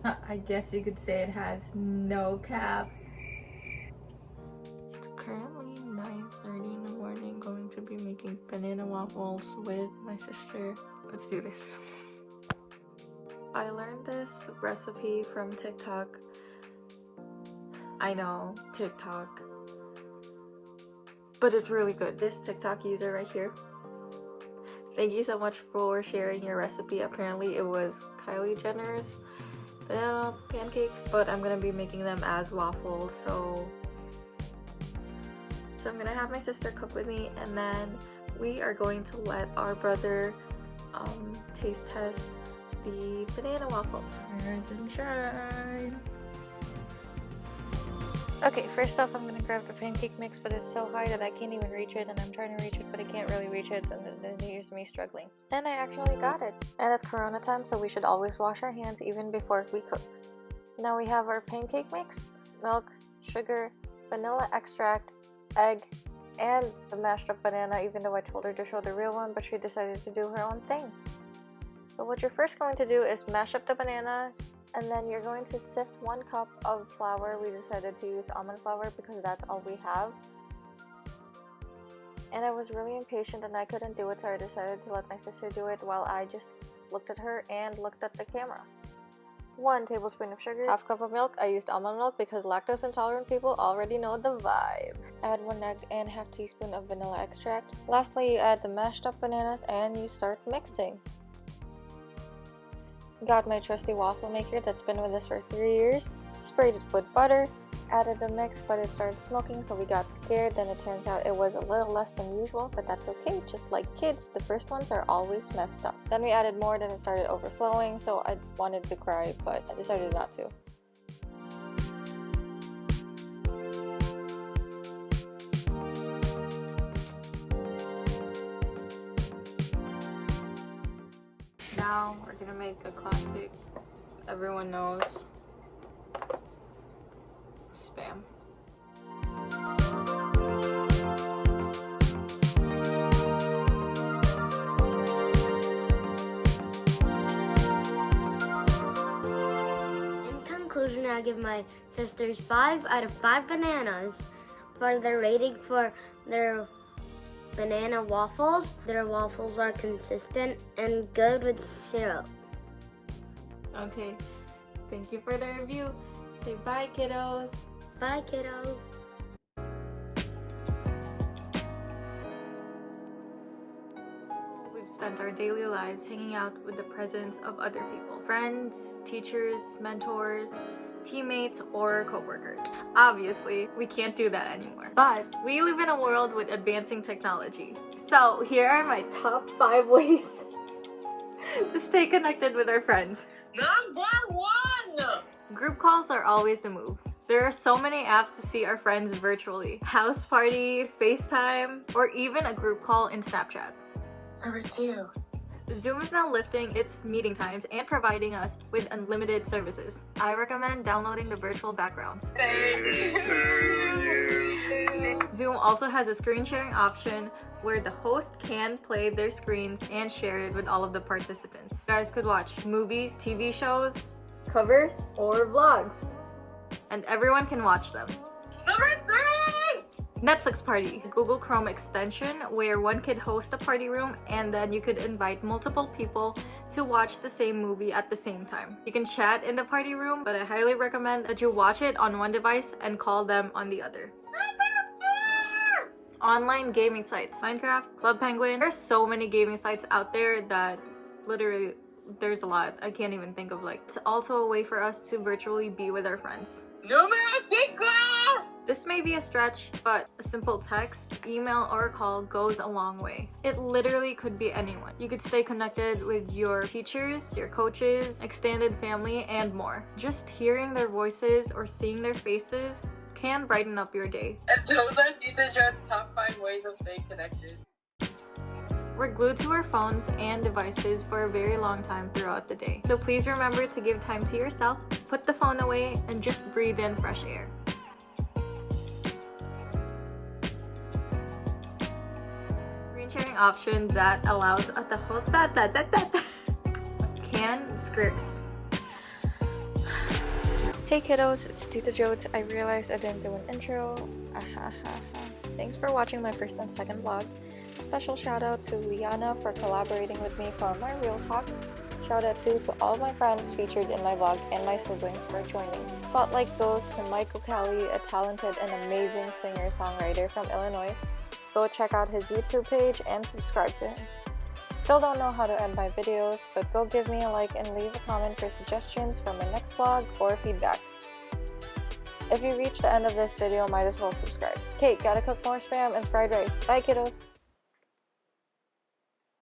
I guess you could say it has no cap. It's currently 9:30 in the morning, going to be making banana waffles with my sister. Let's do this. I learned this recipe from TikTok. I know, TikTok. But it's really good. This TikTok user right here. Thank you so much for sharing your recipe. Apparently it was Kylie Jenner's banana pancakes, but I'm gonna be making them as waffles. So I'm gonna have my sister cook with me, and then we are going to let our brother taste test the banana waffles. Rise and shine. Okay, first off, I'm gonna grab the pancake mix, but it's so high that I can't even reach it, and I'm trying to reach it, but I can't really reach it, so here's me struggling. And I actually got it. And it's Corona time, so we should always wash our hands even before we cook. Now we have our pancake mix, milk, sugar, vanilla extract, egg, and the mashed up banana, even though I told her to show the real one, but she decided to do her own thing. So what you're first going to do is mash up the banana, and then you're going to sift 1 cup of flour. We decided to use almond flour because that's all we have. And I was really impatient and I couldn't do it, so I decided to let my sister do it while I just looked at her and looked at the camera. 1 tablespoon of sugar, 1/2 cup of milk. I used almond milk because lactose intolerant people already know the vibe. Add 1 egg and 1/2 teaspoon of vanilla extract. Lastly, you add the mashed up bananas and you start mixing. Got my trusty waffle maker that's been with us for 3 years. Sprayed it with butter. Added the mix, but it started smoking, so we got scared. Then it turns out it was a little less than usual, but that's okay. Just like kids, the first ones are always messed up. Then we added more, then it started overflowing, so I wanted to cry, but I decided not to. Now we're gonna make a classic everyone knows, Spam. In conclusion, I give my sisters 5 out of 5 bananas for their rating for their banana waffles. Their waffles are consistent and good with syrup. Okay, thank you for the review. Say bye, kiddos. Bye, kiddos. We've spent our daily lives hanging out with the presence of other people. Friends, teachers, mentors, teammates, or co-workers. Obviously, we can't do that anymore. But we live in a world with advancing technology. So here are my top 5 ways to stay connected with our friends. Number 1! Group calls are always the move. There are so many apps to see our friends virtually. House party, FaceTime, or even a group call in Snapchat. Number 2. Zoom is now lifting its meeting times and providing us with unlimited services. I recommend downloading the virtual backgrounds. Zoom also has a screen sharing option where the host can play their screens and share it with all of the participants. You guys could watch movies, TV shows, covers, or vlogs, and everyone can watch them. Number 3! Netflix Party, Google Chrome extension where one could host a party room and then you could invite multiple people to watch the same movie at the same time. You can chat in the party room, but I highly recommend that you watch it on one device and call them on the other. Online gaming sites, Minecraft, Club Penguin. There's so many gaming sites out there that literally there's a lot. I can't even think of like. It's also a way for us to virtually be with our friends. Numero 5! This may be a stretch, but a simple text, email, or a call goes a long way. It literally could be anyone. You could stay connected with your teachers, your coaches, extended family, and more. Just hearing their voices or seeing their faces can brighten up your day. And those are Tita Jo's top 5 ways of staying connected. We're glued to our phones and devices for a very long time throughout the day. So please remember to give time to yourself, put the phone away, and just breathe in fresh air. Screen sharing option that allows can scripts. Hey kiddos, it's Tita Jodee. I realized I didn't do an intro. Thanks for watching my first and second vlog. Special shout out to Liana for collaborating with me for my real talk. Shout out too to all my friends featured in my vlog and my siblings for joining. Spotlight goes to Michael Kelly, a talented and amazing singer-songwriter from Illinois. Go check out his YouTube page and subscribe to him. Still don't know how to end my videos, but go give me a like and leave a comment for suggestions for my next vlog or feedback. If you reach the end of this video, might as well subscribe. Okay, gotta cook more spam and fried rice. Bye kiddos!